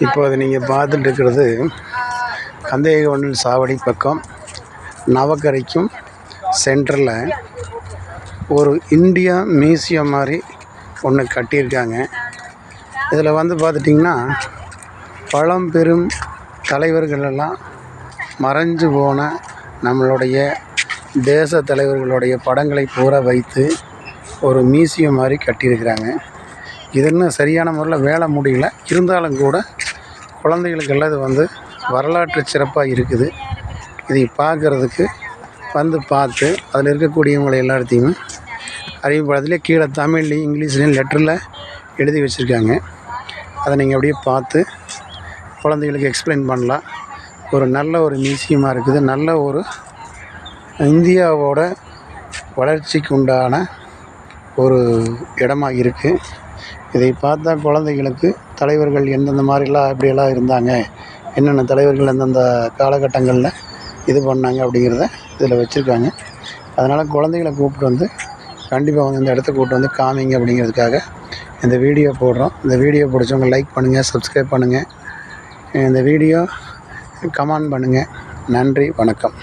இப்போது நீங்கள் பார்த்துட்டு இருக்கிறது கந்தையகொண்டல் சாவடி பக்கம் நவக்கரைக்கும் சென்டரில் ஒரு இந்தியா மியூசியம் மாதிரி ஒன்று கட்டியிருக்காங்க. இதில் வந்து பார்த்துட்டிங்கன்னா பழம்பெரும் தலைவர்களெல்லாம் மறைஞ்சு போன நம்மளுடைய தேச தலைவர்களுடைய படங்களை பூரா வைத்து ஒரு மியூசியம் மாதிரி கட்டியிருக்கிறாங்க. இது இன்னும் சரியான முறையில் வேலை முடியல. இருந்தாலும் கூட குழந்தைகளுக்கெல்லாம் இது வந்து வரலாற்று சிறப்பாக இருக்குது. இதை பார்க்குறதுக்கு வந்து பார்த்து அதில் இருக்கக்கூடியவங்களை எல்லாத்தையுமே அறிமுகப்படத்திலே கீழே தமிழ்லையும் இங்கிலீஷ்லேயும் லெட்டரில் எழுதி வச்சுருக்காங்க. அதை நீங்கள் அப்படியே பார்த்து குழந்தைகளுக்கு எக்ஸ்பிளைன் பண்ணலாம். ஒரு நல்ல ஒரு மியூசியமாக இருக்குது. நல்ல ஒரு இந்தியாவோட வளர்ச்சிக்கு உண்டான ஒரு இடமா இருக்குது. இதை பார்த்தா குழந்தைகளுக்கு தலைவர்கள் எந்தெந்த மாதிரிலாம் எப்படியெல்லாம் இருந்தாங்க, என்னென்ன தலைவர்கள் எந்தெந்த காலகட்டங்களில் இது பண்ணாங்க அப்படிங்கிறத இதில் வச்சுருக்காங்க. அதனால் குழந்தைகளை கூப்பிட்டு வந்து கண்டிப்பாக வந்து இந்த இடத்த கூப்பிட்டு வந்து காமிங்க அப்படிங்கிறதுக்காக இந்த வீடியோ போடுறோம். இந்த வீடியோ பிடிச்சவங்க லைக் பண்ணுங்கள், சப்ஸ்கிரைப் பண்ணுங்கள், இந்த வீடியோ கமெண்ட் பண்ணுங்கள். நன்றி, வணக்கம்.